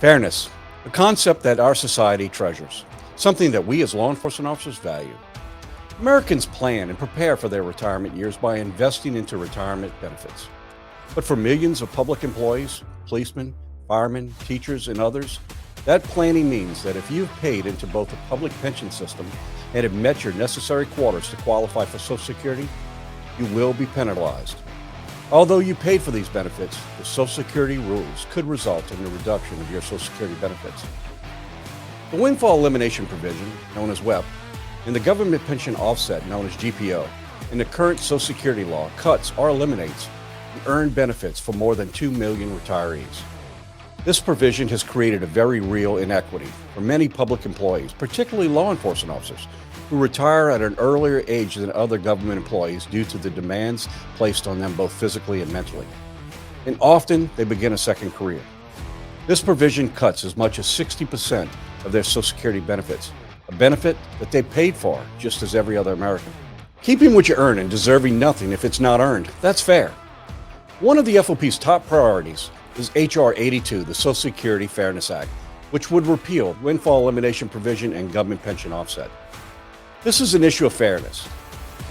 Fairness, a concept that our society treasures, something that we as law enforcement officers value. Americans plan and prepare for their retirement years by investing into retirement benefits. But for millions of public employees, policemen, firemen, teachers, and others, that planning means that if you've paid into both the public pension system and have met your necessary quotas to qualify for Social Security, you will be penalized. Although you paid for these benefits, the Social Security rules could result in a reduction of your Social Security benefits. The Windfall Elimination Provision, known as WEP, and the Government Pension Offset, known as GPO, in the current Social Security law cuts or eliminates the earned benefits for more than 2 million retirees. This provision has created a very real inequity for many public employees, particularly law enforcement officers, who retire at an earlier age than other government employees due to the demands placed on them both physically and mentally. And often they begin a second career. This provision cuts as much as 60% of their Social Security benefits, a benefit that they paid for just as every other American. Keeping what you earn and deserving nothing if it's not earned, that's fair. One of the FOP's top priorities is H.R. 82, the Social Security Fairness Act, which would repeal Windfall Elimination Provision and Government Pension Offset. This is an issue of fairness,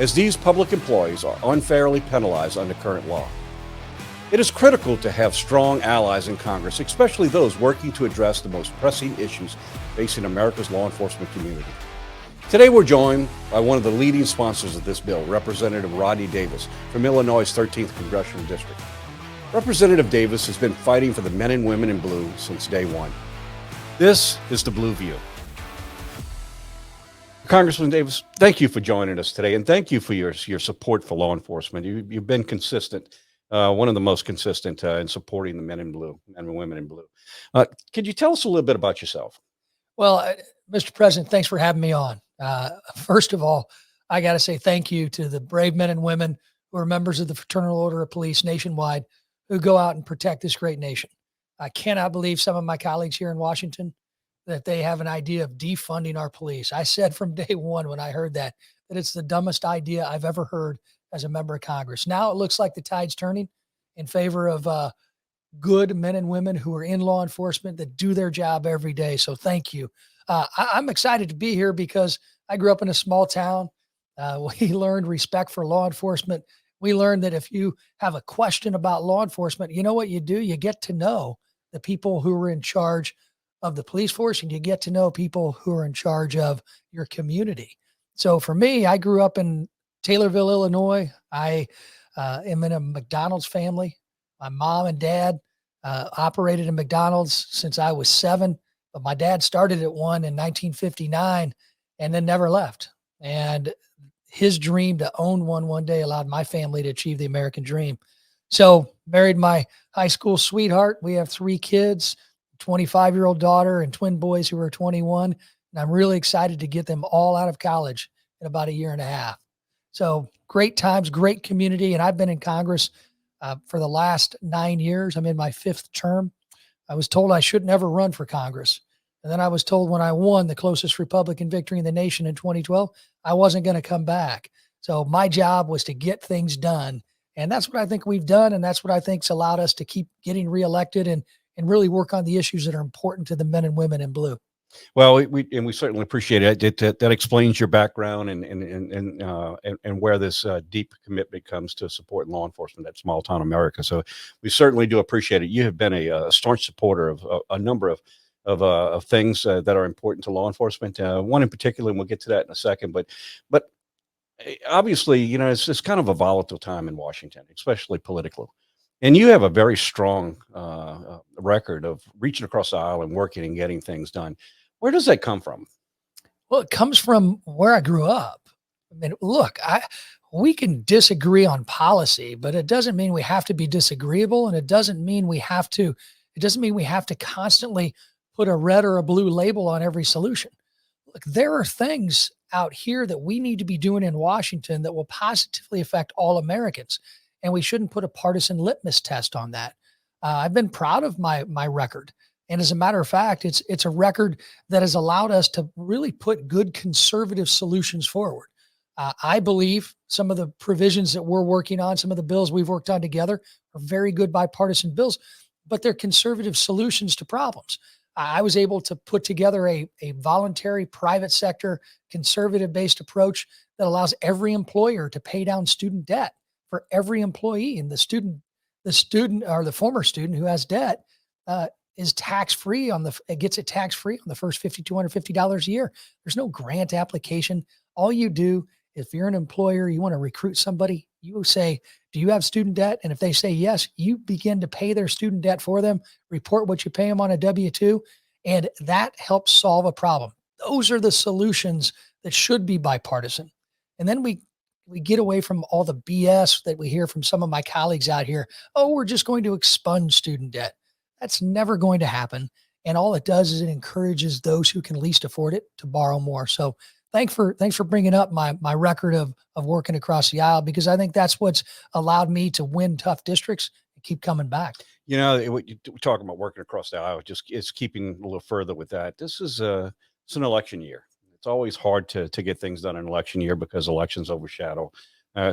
as these public employees are unfairly penalized under current law. It is critical to have strong allies in Congress, especially those working to address the most pressing issues facing America's law enforcement community. Today we're joined by one of the leading sponsors of this bill, Representative Rodney Davis from Illinois' 13th Congressional District. Representative Davis has been fighting for the men and women in blue since day one. This is the Blue View. Congressman Davis, thank you for joining us today, and thank you for your support for law enforcement. You've been consistent, one of the most consistent in supporting the men in blue, men and women in blue. Could you tell us a little bit about yourself? Well, Mr. President, thanks for having me on. First of all, I got to say thank you to the brave men and women who are members of the Fraternal Order of Police nationwide who go out and protect this great nation. I cannot believe some of my colleagues here in Washington that they have an idea of defunding our police. I said from day one when I heard that it's the dumbest idea I've ever heard as a member of Congress. Now it looks like the tide's turning in favor of good men and women who are in law enforcement that do their job every day. So thank you. I'm excited to be here because I grew up in a small town. We learned respect for law enforcement. We learned that if you have a question about law enforcement, you know what you do? You get to know the people who are in charge of the police force, and you get to know people who are in charge of your community. So for me, I grew up in Taylorville, Illinois. I am in a McDonald's family. My mom and dad operated a McDonald's since I was 7, but my dad started at one in 1959 and then never left. And his dream to own one day allowed my family to achieve the American dream. So married my high school sweetheart. We have 3 kids, 25-year-old daughter and twin boys who are 21. And I'm really excited to get them all out of college in about a year and a half. So great times, great community. And I've been in Congress for the last 9 years. I'm in my 5th term. I was told I shouldn't ever run for Congress. And then I was told when I won the closest Republican victory in the nation in 2012, I wasn't going to come back. So my job was to get things done. And that's what I think we've done. And that's what I think's allowed us to keep getting reelected and really work on the issues that are important to the men and women in blue. Well, we certainly appreciate it. That explains your background and where this deep commitment comes to supporting law enforcement at small town America. So we certainly do appreciate it. You have been a staunch supporter of a number of things that are important to law enforcement. One in particular, and we'll get to that in a second. But obviously, it's kind of a volatile time in Washington, especially politically. And you have a very strong record of reaching across the aisle and working and getting things done. Where does that come from? Well, it comes from where I grew up. I mean, look, we can disagree on policy, but it doesn't mean we have to be disagreeable, and it doesn't mean we have to constantly put a red or a blue label on every solution. Look, there are things out here that we need to be doing in Washington that will positively affect all Americans, and we shouldn't put a partisan litmus test on that. I've been proud of my record. And as a matter of fact, it's a record that has allowed us to really put good conservative solutions forward. I believe some of the provisions that we're working on, some of the bills we've worked on together are very good bipartisan bills. but they're conservative solutions to problems. I was able to put together a voluntary private sector conservative based approach that allows every employer to pay down student debt for every employee. And the student or the former student who has debt is tax free gets it tax free on the first $5,250 a year. There's no grant application. All you do, if you're an employer, you want to recruit somebody, you say, do you have student debt? And if they say yes, you begin to pay their student debt for them, report what you pay them on a W-2, and that helps solve a problem. Those are the solutions that should be bipartisan. And then we get away from all the BS that we hear from some of my colleagues out here. Oh, we're just going to expunge student debt. That's never going to happen. And all it does is it encourages those who can least afford it to borrow more. So thanks for bringing up my record of working across the aisle, because I think that's what's allowed me to win tough districts and keep coming back. You know, what you're talking about working across the aisle, just it's keeping a little further with that. This is it's an election year. It's always hard to get things done in election year because elections overshadow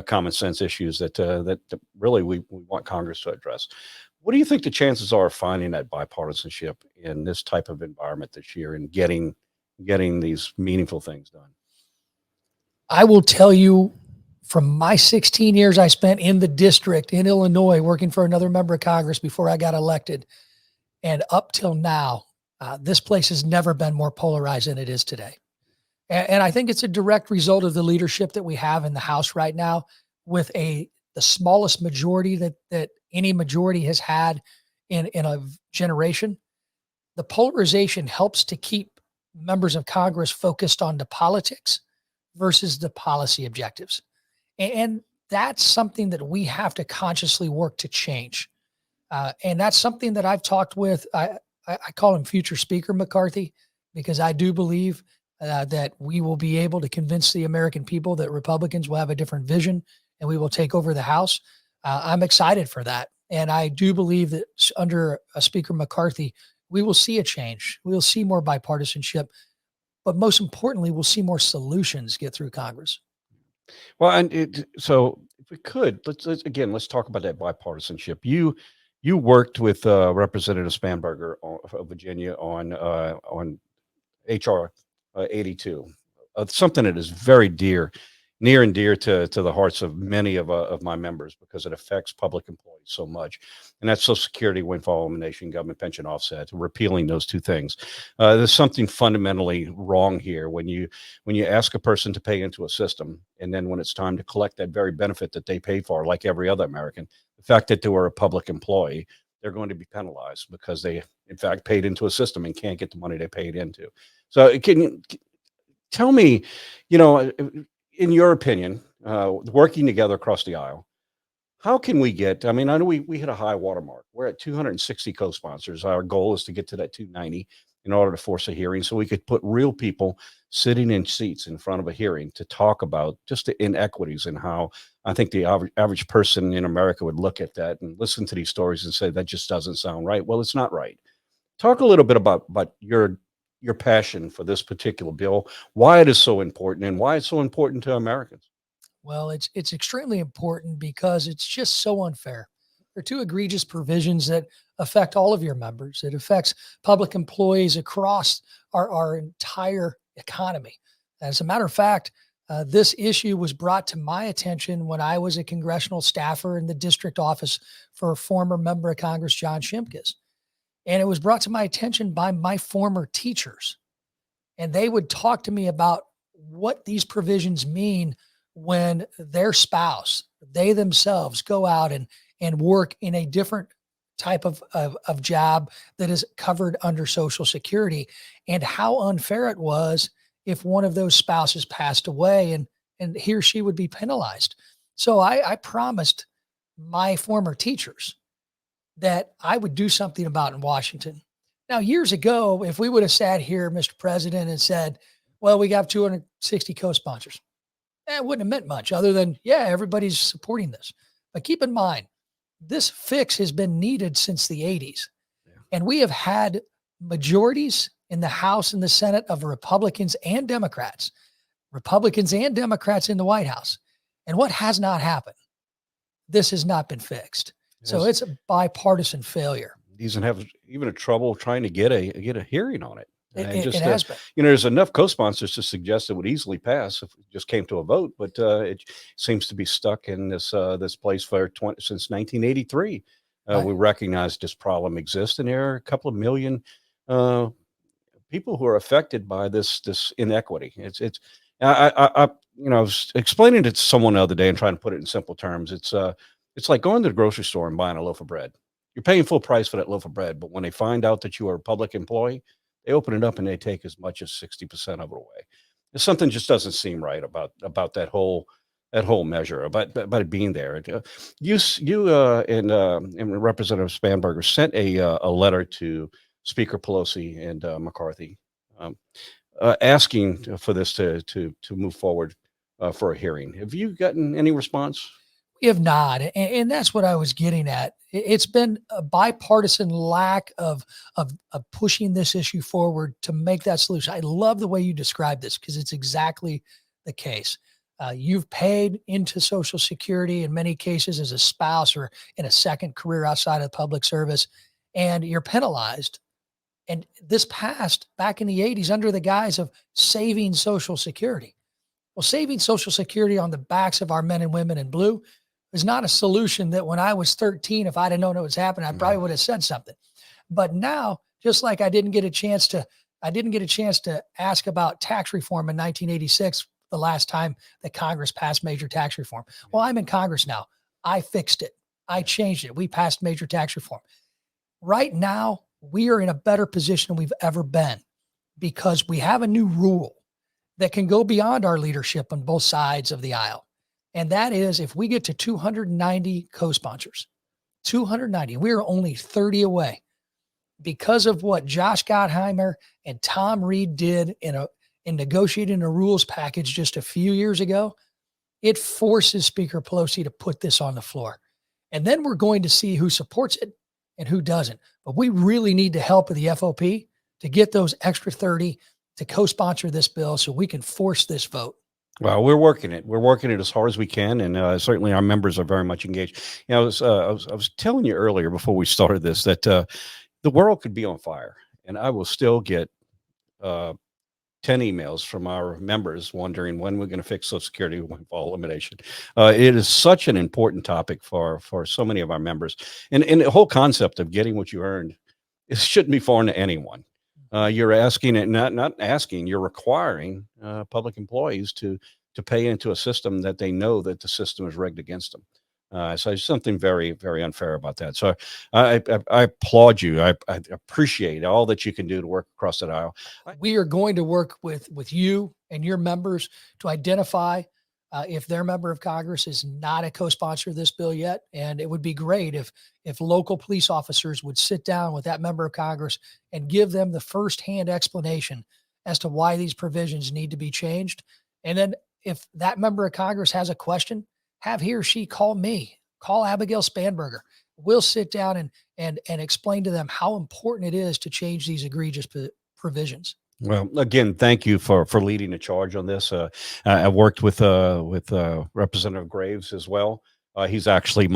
common sense issues that really we want Congress to address. What do you think the chances are of finding that bipartisanship in this type of environment this year and getting these meaningful things done? I will tell you, from my 16 years I spent in the district in Illinois working for another member of Congress before I got elected, and up till now, this place has never been more polarized than it is today. And I think it's a direct result of the leadership that we have in the House right now, with the smallest majority that any majority has had in a generation. The polarization helps to keep members of Congress focused on the politics versus the policy objectives. And that's something that we have to consciously work to change. And that's something that I've talked with, I call him future Speaker McCarthy, because I do believe that we will be able to convince the American people that Republicans will have a different vision and we will take over the House. I'm excited for that. And I do believe that under Speaker McCarthy, we will see a change. We'll see more bipartisanship, but most importantly, we'll see more solutions get through Congress. Well, and so if we could, let's talk about that bipartisanship. You worked with Representative Spanberger of Virginia on HR 82, something that is very near and dear to the hearts of many of my members, because it affects public employees so much. And that's Social Security, Windfall Elimination, government pension offset, repealing those two things. There's something fundamentally wrong here when you ask a person to pay into a system, and then when it's time to collect that very benefit that they paid for, like every other American, the fact that they were a public employee, they're going to be penalized because they, in fact, paid into a system and can't get the money they paid into. So can you tell me, in your opinion, working together across the aisle, how can we get, I mean, I know we hit a high watermark. We're at 260 co-sponsors. Our goal is to get to that 290 in order to force a hearing, so we could put real people sitting in seats in front of a hearing to talk about just the inequities and how I think the average person in America would look at that and listen to these stories and say, that just doesn't sound right. Well, it's not right. Talk a little bit about your passion for this particular bill, why it is so important, and why it's so important to Americans. Well, it's extremely important because it's just so unfair. There are two egregious provisions that affect all of your members. It affects public employees across our entire economy. As a matter of fact, this issue was brought to my attention when I was a congressional staffer in the district office for a former member of Congress, John Shimkus. And it was brought to my attention by my former teachers. And they would talk to me about what these provisions mean when their spouse, they themselves go out and work in a different type of job that is covered under Social Security, and how unfair it was if one of those spouses passed away and he or she would be penalized. So I promised my former teachers that I would do something about in Washington. Now, years ago, if we would have sat here, Mr. President, and said, well, we got 260 co-sponsors, it wouldn't have meant much other than, yeah, everybody's supporting this. But keep in mind, this fix has been needed since the 80s. Yeah. And we have had majorities in the House and the Senate of Republicans and Democrats in the White House. And what has not happened? This has not been fixed. Yes. So it's a bipartisan failure. doesn't have even a trouble trying to get a hearing on it. And It just has been. there's enough co-sponsors to suggest it would easily pass if it just came to a vote, but it seems to be stuck in this place for since 1983. Right. We recognize this problem exists, and there are a couple of million uh, people who are affected by this inequity. It's I was explaining it to someone the other day and trying to put it in simple terms. It's like going to the grocery store and buying a loaf of bread. You're paying full price for that loaf of bread, but when they find out that you are a public employee, they open it up and they take as much as 60% of it away. There's something just doesn't seem right about that whole measure about it being there. And Representative Spanberger sent a letter to Speaker Pelosi and McCarthy, um, asking for this to move forward for a hearing. Have you gotten any response? We have not, and that's what I was getting at. It's been a bipartisan lack of pushing this issue forward to make that solution. I love the way you described this because it's exactly the case. You've paid into Social Security in many cases as a spouse or in a second career outside of public service, and you're penalized. And this passed back in the 80s under the guise of saving Social Security. Well, saving Social Security on the backs of our men and women in blue is not a solution that when I was 13, if I'd have known it was happening, I probably would have said something. But now, just like I didn't get a chance to ask about tax reform in 1986, the last time that Congress passed major tax reform. Well, I'm in Congress now. I fixed it. I changed it. We passed major tax reform. Right now, we are in a better position than we've ever been because we have a new rule that can go beyond our leadership on both sides of the aisle. And that is if we get to 290 co-sponsors, 290, we're only 30 away because of what Josh Gottheimer and Tom Reed did in negotiating a rules package just a few years ago. It forces Speaker Pelosi to put this on the floor. And then we're going to see who supports it and who doesn't. But we really need the help of the FOP to get those extra 30 to co-sponsor this bill so we can force this vote. Well, we're working it. We're working it as hard as we can, and certainly our members are very much engaged. I was telling you earlier before we started this that the world could be on fire, and I will still get uh, 10 emails from our members wondering when we're going to fix Social Security windfall elimination. It is such an important topic for so many of our members, and the whole concept of getting what you earned, it shouldn't be foreign to anyone. You're asking it, not asking. You're requiring public employees to pay into a system that they know that the system is rigged against them. So there's something very, very unfair about that. So I applaud you. I appreciate all that you can do to work across that aisle. We are going to work with you and your members to identify if their member of Congress is not a co-sponsor of this bill yet. And it would be great if local police officers would sit down with that member of Congress and give them the firsthand explanation as to why these provisions need to be changed. And then if that member of Congress has a question, have he or she call me, call Abigail Spanberger. We'll sit down and explain to them how important it is to change these egregious provisions. Well, again, thank you for leading the charge on this. I worked with Representative Graves as well. He's actually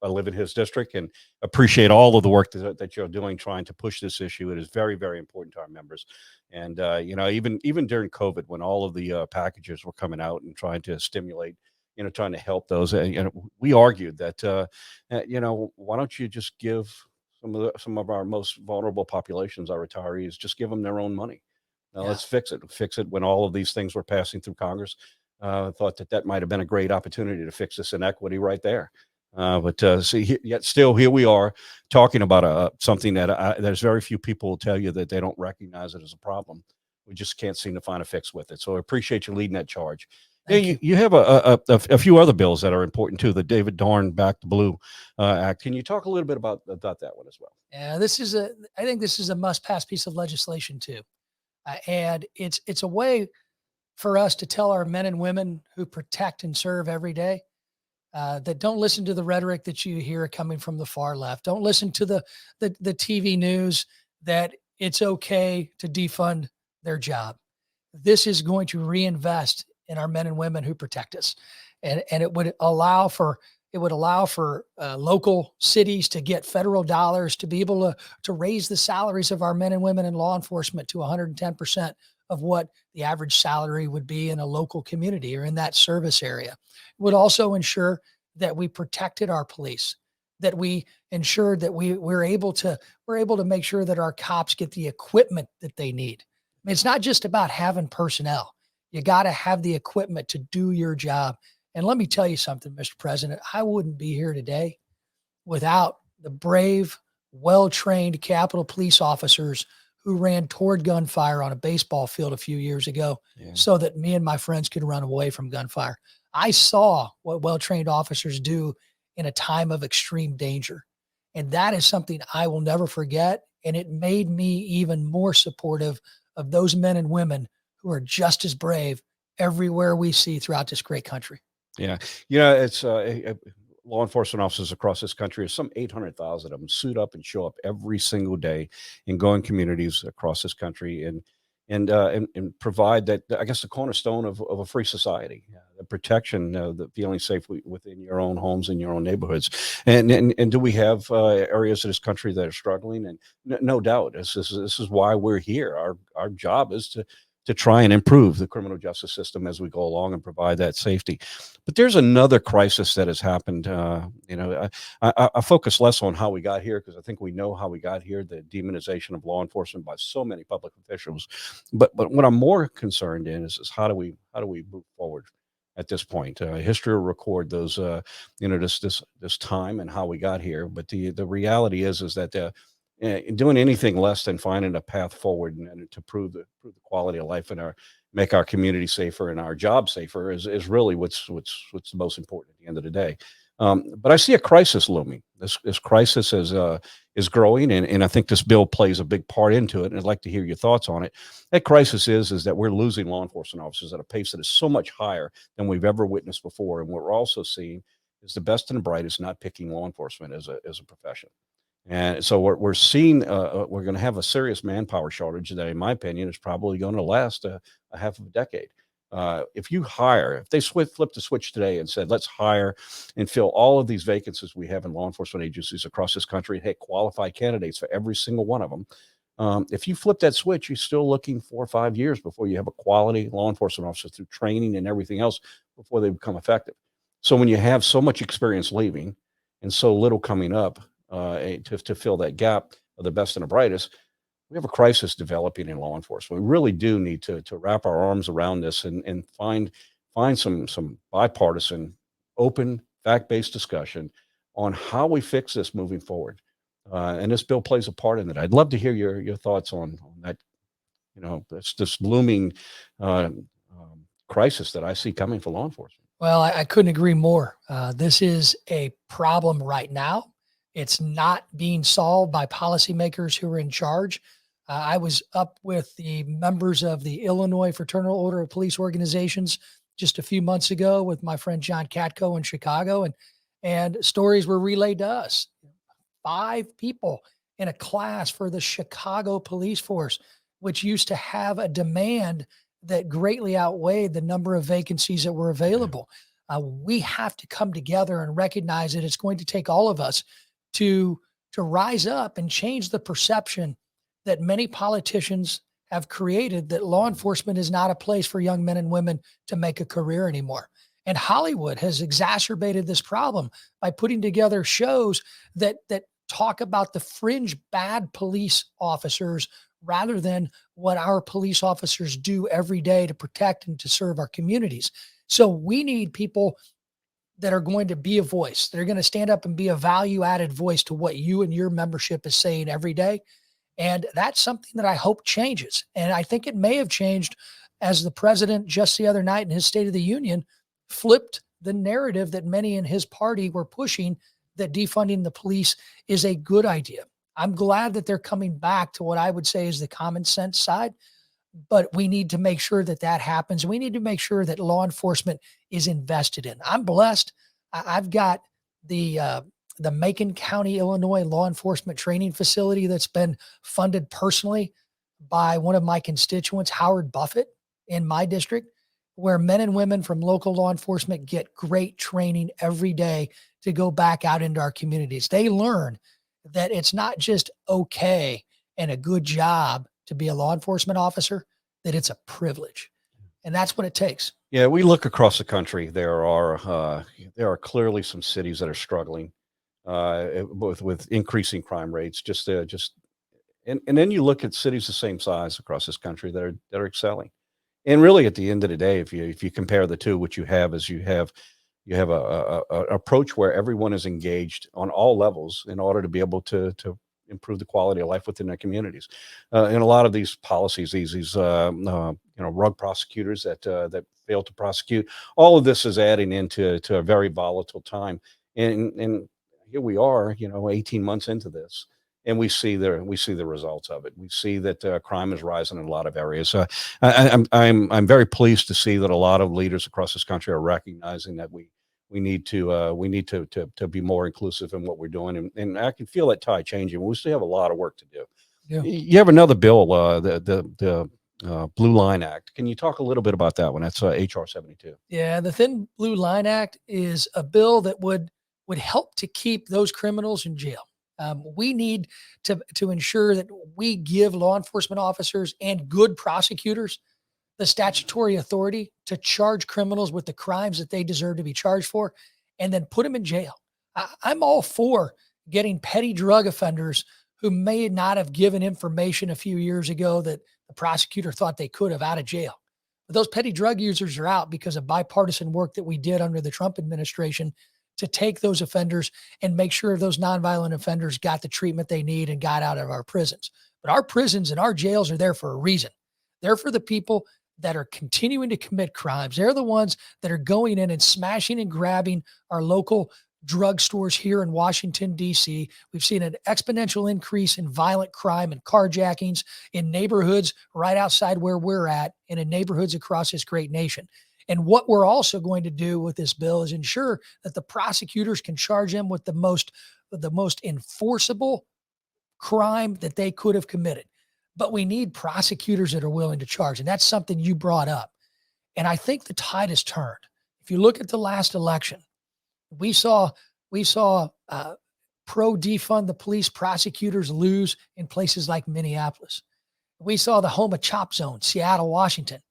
I live in his district and appreciate all of the work that you're doing trying to push this issue. It is very, very important to our members. And even during COVID, when all of the packages were coming out and trying to stimulate, trying to help those, we argued that why don't you just give some of our most vulnerable populations, our retirees, just give them their own money. Let's fix it when all of these things were passing through Congress. Thought that might have been a great opportunity to fix this inequity right there. Yet still here we are talking about something that there's very few people will tell you that they don't recognize it as a problem. We just can't seem to find a fix with it. So I appreciate you leading that charge. You have a few other bills that are important too. The David Dorn Back to Blue Act. Can you talk a little bit about that one as well? Yeah, I think this is a must-pass piece of legislation too, and it's a way for us to tell our men and women who protect and serve every day that don't listen to the rhetoric that you hear coming from the far left. Don't listen to the TV news that it's okay to defund their job. This is going to reinvest in our men and women who protect us. And it would allow for It would allow for local cities to get federal dollars to be able to raise the salaries of our men and women in law enforcement to 110% of what the average salary would be in a local community or in that service area. It would also ensure that we protected our police, that we ensured that we're able to make sure that our cops get the equipment that they need. I mean, it's not just about having personnel. You got to have the equipment to do your job. And let me tell you something, Mr. President, I wouldn't be here today without the brave, well-trained Capitol Police officers who ran toward gunfire on a baseball field a few years ago so that me and my friends could run away from gunfire. I saw what well-trained officers do in a time of extreme danger. And that is something I will never forget. And it made me even more supportive of those men and women who are just as brave everywhere we see throughout this great country. Yeah. You know, it's law enforcement officers across this country, some 800,000 of them suit up and show up every single day in going communities across this country and provide that, I guess, the cornerstone of a free society, the protection, the feeling safe within your own homes and your own neighborhoods. And do we have areas of this country that are struggling? And no doubt, this is why we're here. Our job is to try and improve the criminal justice system as we go along and provide that safety. But there's another crisis that has happened. I focus less on how we got here because I think we know how we got here, the demonization of law enforcement by so many public officials. But what I'm more concerned in is how do we move forward at this point? History will record those, this time and how we got here. But the reality is that doing anything less than finding a path forward and to prove the quality of life and make our community safer and our job safer is really what's the most important at the end of the day. But I see a crisis looming. This crisis is growing, and I think this bill plays a big part into it. And I'd like to hear your thoughts on it. That crisis is that we're losing law enforcement officers at a pace that is so much higher than we've ever witnessed before. And what we're also seeing is the best and the brightest not picking law enforcement as a profession. And so we're seeing we're going to have a serious manpower shortage that, in my opinion, is probably going to last a half of a decade. If they flip the switch today and said, let's hire and fill all of these vacancies we have in law enforcement agencies across this country, and qualified candidates for every single one of them. If you flip that switch, you're still looking 4 or 5 years before you have a quality law enforcement officer through training and everything else before they become effective. So when you have so much experience leaving and so little coming up, to fill that gap of the best and the brightest, we have a crisis developing in law enforcement. We really do need to wrap our arms around this and find some bipartisan, open, fact-based discussion on how we fix this moving forward. And this bill plays a part in it. I'd love to hear your thoughts on that. This looming crisis that I see coming for law enforcement. Well, I couldn't agree more. This is a problem right now. It's not being solved by policymakers who are in charge. I was up with the members of the Illinois Fraternal Order of Police Organizations just a few months ago with my friend John Katko in Chicago, and stories were relayed to us. 5 people in a class for the Chicago police force, which used to have a demand that greatly outweighed the number of vacancies that were available. We have to come together and recognize that it's going to take all of us to rise up and change the perception that many politicians have created that law enforcement is not a place for young men and women to make a career anymore. And Hollywood has exacerbated this problem by putting together shows that talk about the fringe bad police officers rather than what our police officers do every day to protect and to serve our communities. So we need people that are going to be a voice. They're going to stand up and be a value-added voice to what you and your membership is saying every day. And that's something that I hope changes. And I think it may have changed as the president just the other night in his State of the Union flipped the narrative that many in his party were pushing, that defunding the police is a good idea. I'm glad that they're coming back to what I would say is the common sense side. But we need to make sure that happens. We need to make sure that law enforcement is invested in. I'm blessed. I've got the Macon County, Illinois law enforcement training facility that's been funded personally by one of my constituents, Howard Buffett, in my district, where men and women from local law enforcement get great training every day to go back out into our communities. They learn that it's not just okay and a good job to be a law enforcement officer, that it's a privilege. And that's what it takes. Yeah, we look across the country. There are clearly some cities that are struggling both with increasing crime rates. And then you look at cities the same size across this country that are excelling. And really, at the end of the day, if you compare the two, what you have is you have a approach where everyone is engaged on all levels in order to be able to improve the quality of life within their communities. And a lot of these policies, rug prosecutors that fail to prosecute, all of this is adding into a very volatile time. And here we are, 18 months into this, and we see the results of it. We see that crime is rising in a lot of areas. I'm very pleased to see that a lot of leaders across this country are recognizing that we need to be more inclusive in what we're doing, and I can feel that tide changing. We still have a lot of work to do. Yeah. You have another bill, the Blue Line Act. Can you talk a little bit about that one? That's HR 72. Yeah, the Thin Blue Line Act is a bill that would help to keep those criminals in jail. We need to ensure that we give law enforcement officers and good prosecutors the statutory authority to charge criminals with the crimes that they deserve to be charged for, and then put them in jail. I'm all for getting petty drug offenders who may not have given information a few years ago that the prosecutor thought they could have out of jail. But those petty drug users are out because of bipartisan work that we did under the Trump administration to take those offenders and make sure those nonviolent offenders got the treatment they need and got out of our prisons. But our prisons and our jails are there for a reason. They're for the people that are continuing to commit crimes. They're the ones that are going in and smashing and grabbing our local drugstores here in Washington, D.C. We've seen an exponential increase in violent crime and carjackings in neighborhoods right outside where we're at and in neighborhoods across this great nation. And what we're also going to do with this bill is ensure that the prosecutors can charge them with the most enforceable crime that they could have committed. But we need prosecutors that are willing to charge. And that's something you brought up. And I think the tide has turned. If you look at the last election, we saw pro defund the police prosecutors lose in places like Minneapolis. We saw the home of Chop Zone, Seattle, Washington,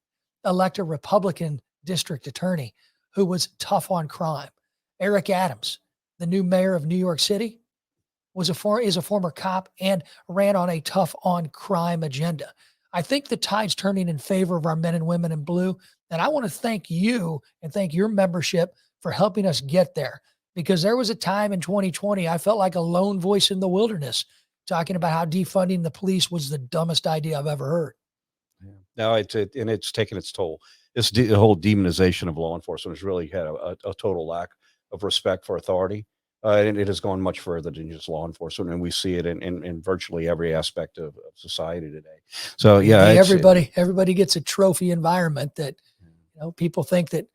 elect a Republican district attorney who was tough on crime. Eric Adams, the new mayor of New York City, is a former cop and ran on a tough on crime agenda. I think the tide's turning in favor of our men and women in blue. And I want to thank you and thank your membership for helping us get there, because there was a time in 2020, I felt like a lone voice in the wilderness talking about how defunding the police was the dumbest idea I've ever heard. Yeah. No, it's taken its toll. The whole demonization of law enforcement has really had a total lack of respect for authority. And it has gone much further than just law enforcement, and we see it in virtually every aspect of society today. So yeah, everybody gets a trophy environment that people think that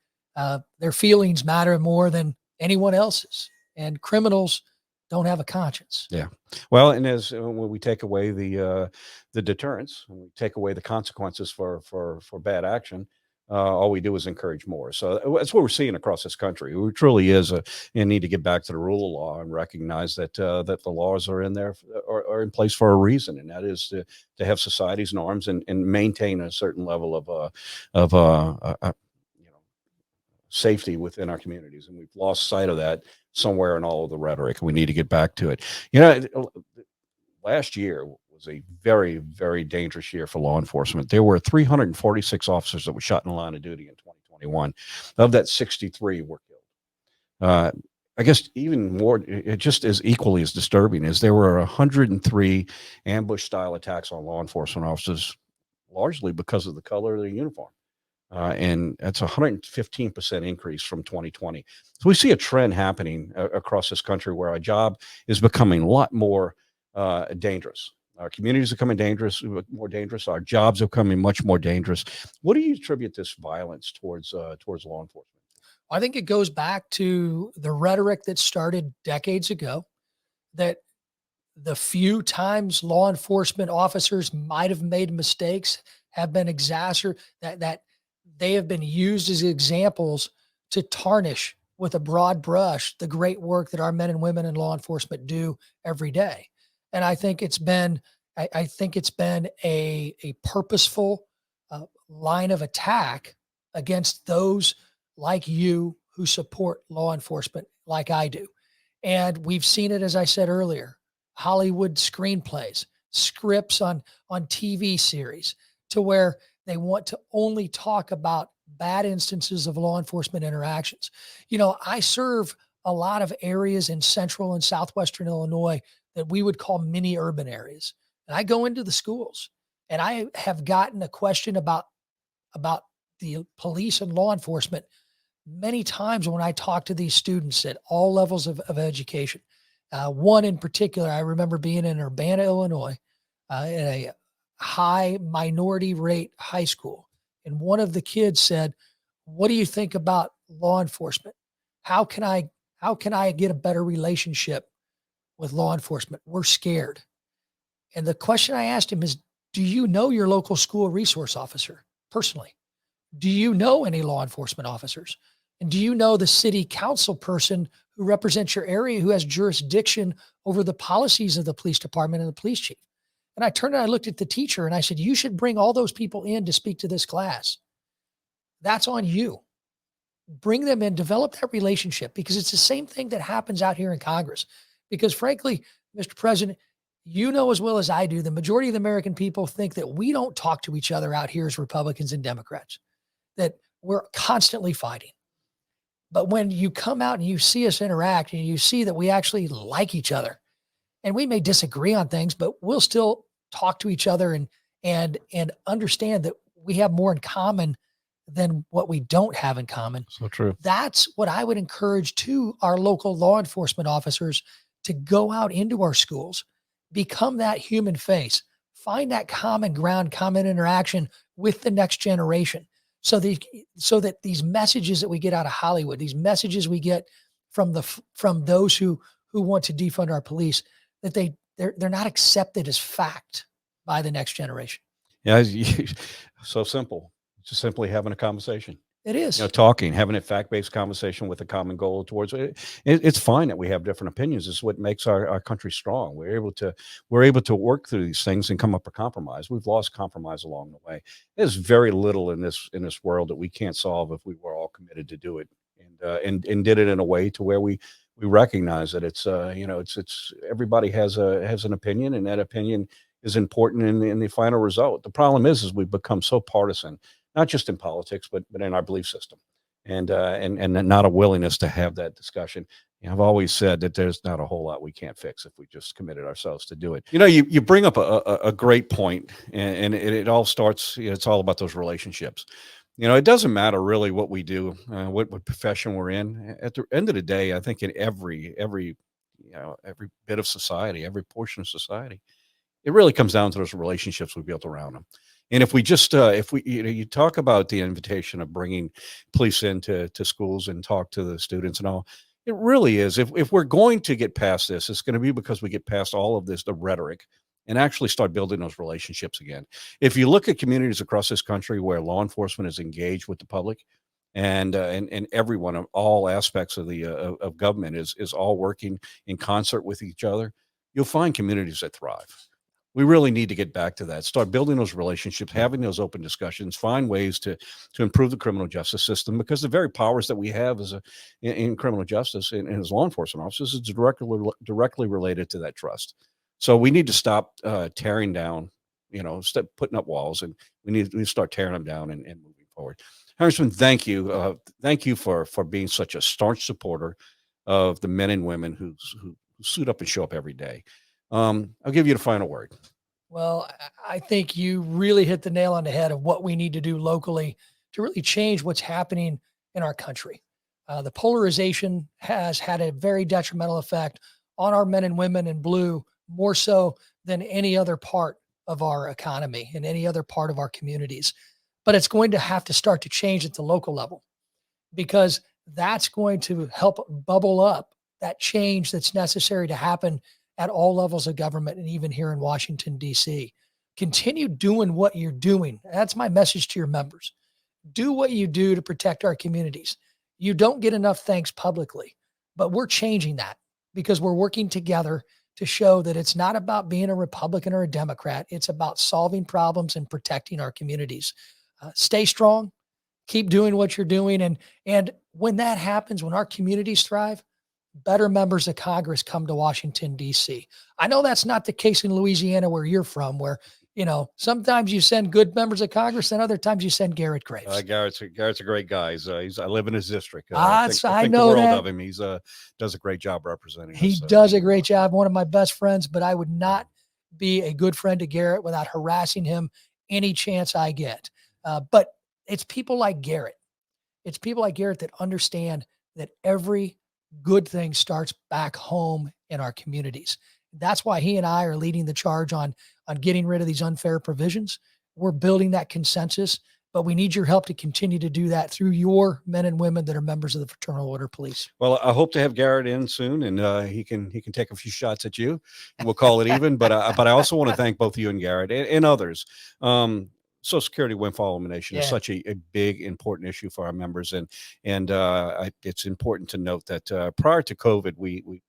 their feelings matter more than anyone else's, and criminals don't have a conscience. Yeah. Well, and when we take away the deterrence, when we take away the consequences for bad action, all we do is encourage more. So that's what we're seeing across this country. We truly is need to get back to the rule of law and recognize that that the laws are in there are in place for a reason, and that is to have society's norms and maintain a certain level of safety within our communities. And we've lost sight of that somewhere in all of the rhetoric. We need to get back to it. Last year was a very, very dangerous year for law enforcement. There were 346 officers that were shot in the line of duty in 2021. Of that, 63 were killed. I guess even more, just as equally as disturbing, is there were 103 ambush-style attacks on law enforcement officers, largely because of the color of their uniform. And that's a 115% increase from 2020. So we see a trend happening across this country where our job is becoming a lot more dangerous. Our communities are becoming more dangerous. Our jobs are becoming much more dangerous. What do you attribute this violence towards law enforcement? I think it goes back to the rhetoric that started decades ago, that the few times law enforcement officers might have made mistakes have been that they have been used as examples to tarnish with a broad brush the great work that our men and women in law enforcement do every day. And I think it's been, I think it's been a purposeful line of attack against those like you who support law enforcement like I do. And we've seen it, as I said earlier, Hollywood screenplays, scripts on TV series, to where they want to only talk about bad instances of law enforcement interactions. You know, I serve a lot of areas in central and southwestern Illinois that we would call mini urban areas. And I go into the schools and I have gotten a question about the police and law enforcement many times when I talk to these students at all levels of education. One in particular, I remember being in Urbana, Illinois, in a high minority rate high school. And one of the kids said, "What do you think about law enforcement? How can I get a better relationship with law enforcement? We're scared." And the question I asked him is, "Do you know your local school resource officer personally? Do you know any law enforcement officers? And do you know the city council person who represents your area, who has jurisdiction over the policies of the police department and the police chief?" And I turned and I looked at the teacher and I said, "You should bring all those people in to speak to this class. That's on you. Bring them in, develop that relationship, because it's the same thing that happens out here in Congress." Because frankly, Mr. President, you know as well as I do, the majority of the American people think that we don't talk to each other out here as Republicans and Democrats, that we're constantly fighting. But when you come out and you see us interact and you see that we actually like each other, and we may disagree on things, but we'll still talk to each other and understand that we have more in common than what we don't have in common. So true. That's what I would encourage to our local law enforcement officers, to go out into our schools, become that human face, find that common ground, common interaction with the next generation. So that these messages that we get out of Hollywood, these messages we get from those who want to defund our police, that they're not accepted as fact by the next generation. Yeah, so simple. Just simply having a conversation. It is. Talking, having a fact-based conversation with a common goal towards it. It's fine that we have different opinions. It's what makes our country strong. We're able to work through these things and come up with compromise. We've lost compromise along the way. There's very little in this world that we can't solve if we were all committed to do it, and did it in a way to where we recognize that it's it's everybody has an opinion, and that opinion is important in the final result. The problem is we've become so partisan, not just in politics, but in our belief system, and not a willingness to have that discussion. I've always said that there's not a whole lot we can't fix if we just committed ourselves to do it. You bring up a great point, and it all starts. It's all about those relationships. It doesn't matter really what we do, what profession we're in. At the end of the day, I think in every bit of society, every portion of society, it really comes down to those relationships we built around them. And if we just, if we, you talk about the invitation of bringing police into schools and talk to the students and all, it really is. If we're going to get past this, it's going to be because we get past all of this, the rhetoric, and actually start building those relationships again. If you look at communities across this country where law enforcement is engaged with the public, and everyone of all aspects of the of government is all working in concert with each other, you'll find communities that thrive. We really need to get back to that. Start building those relationships, having those open discussions, find ways to improve the criminal justice system, because the very powers that we have in criminal justice and as law enforcement officers is directly related to that trust. So we need to stop tearing down, stop putting up walls, and we need to start tearing them down and moving forward. Congressman, thank you. Thank you for being such a staunch supporter of the men and women who suit up and show up every day. I'll give you the final word. Well, I think you really hit the nail on the head of what we need to do locally to really change what's happening in our country. The polarization has had a very detrimental effect on our men and women in blue, more so than any other part of our economy and any other part of our communities. But it's going to have to start to change at the local level, because that's going to help bubble up that change that's necessary to happen at all levels of government, and even here in Washington, D.C. Continue doing what you're doing. That's my message to your members. Do what you do to protect our communities. You don't get enough thanks publicly, but we're changing that because we're working together to show that it's not about being a Republican or a Democrat. It's about solving problems and protecting our communities. Stay strong, keep doing what you're doing. And when that happens, when our communities thrive, better members of Congress come to Washington, D.C. I know that's not the case in Louisiana where you're from, where, sometimes you send good members of Congress and other times you send Garrett Graves. Garrett's a great guy. I live in his district. I think know the world that. of him. He's does a great job representing us. He does a great job. One of my best friends, but I would not be a good friend to Garrett without harassing him any chance I get. But it's people like Garrett. It's people like Garrett that understand that every good thing starts back home in our communities. That's why he and I are leading the charge on getting rid of these unfair provisions. We're building that consensus, but we need your help to continue to do that through your men and women that are members of the Fraternal Order Police. Well, I hope to have Garrett in soon, and he can take a few shots at you. We'll call it even. But I also want to thank both you and Garrett and others. Social Security windfall elimination is such a big, important issue for our members, and it's important to note that prior to COVID, we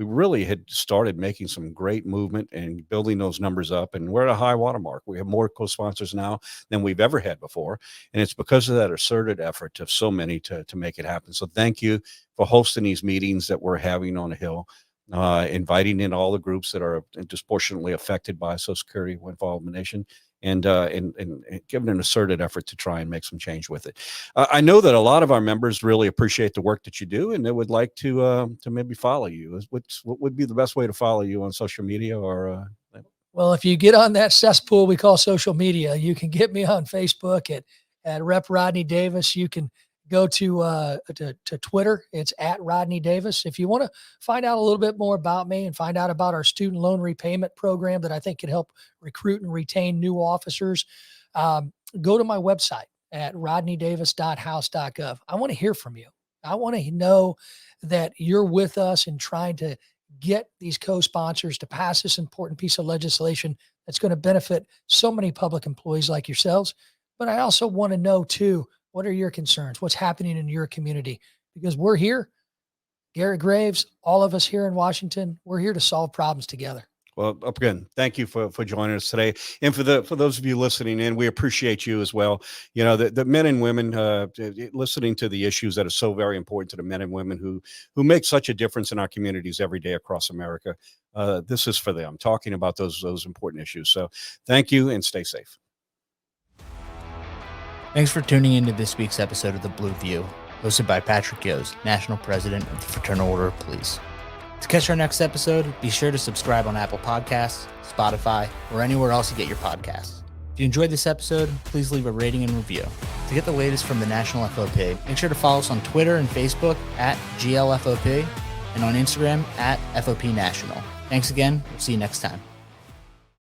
really had started making some great movement and building those numbers up, and we're at a high watermark. We have more co-sponsors now than we've ever had before, and it's because of that asserted effort of so many to make it happen. So thank you for hosting these meetings that we're having on the Hill, inviting in all the groups that are disproportionately affected by Social Security windfall elimination, and giving an asserted effort to try and make some change with it. I know that a lot of our members really appreciate the work that you do, and they would like to maybe follow you. What would be the best way to follow you on social media? Or well, if you get on that cesspool we call social media, you can get me on Facebook at Rep Rodney Davis. You can go to Twitter. It's at Rodney Davis. If you want to find out a little bit more about me and find out about our student loan repayment program that I think can help recruit and retain new officers, go to my website at rodneydavis.house.gov. I want to hear from you. I want to know that you're with us in trying to get these co-sponsors to pass this important piece of legislation that's going to benefit so many public employees like yourselves. But I also want to know too, what are your concerns? What's happening in your community? Because we're here, Garrett Graves, all of us here in Washington, we're here to solve problems together. Well, again, thank you for joining us today. And for those of you listening in, we appreciate you as well. The men and women listening to the issues that are so very important to the men and women who make such a difference in our communities every day across America. This is for them, talking about those important issues. So thank you and stay safe. Thanks for tuning into this week's episode of The Blue View, hosted by Patrick Yost, National President of the Fraternal Order of Police. To catch our next episode, be sure to subscribe on Apple Podcasts, Spotify, or anywhere else you get your podcasts. If you enjoyed this episode, please leave a rating and review. To get the latest from the National FOP, make sure to follow us on Twitter and Facebook at GLFOP and on Instagram at FOP National. Thanks again. We'll see you next time.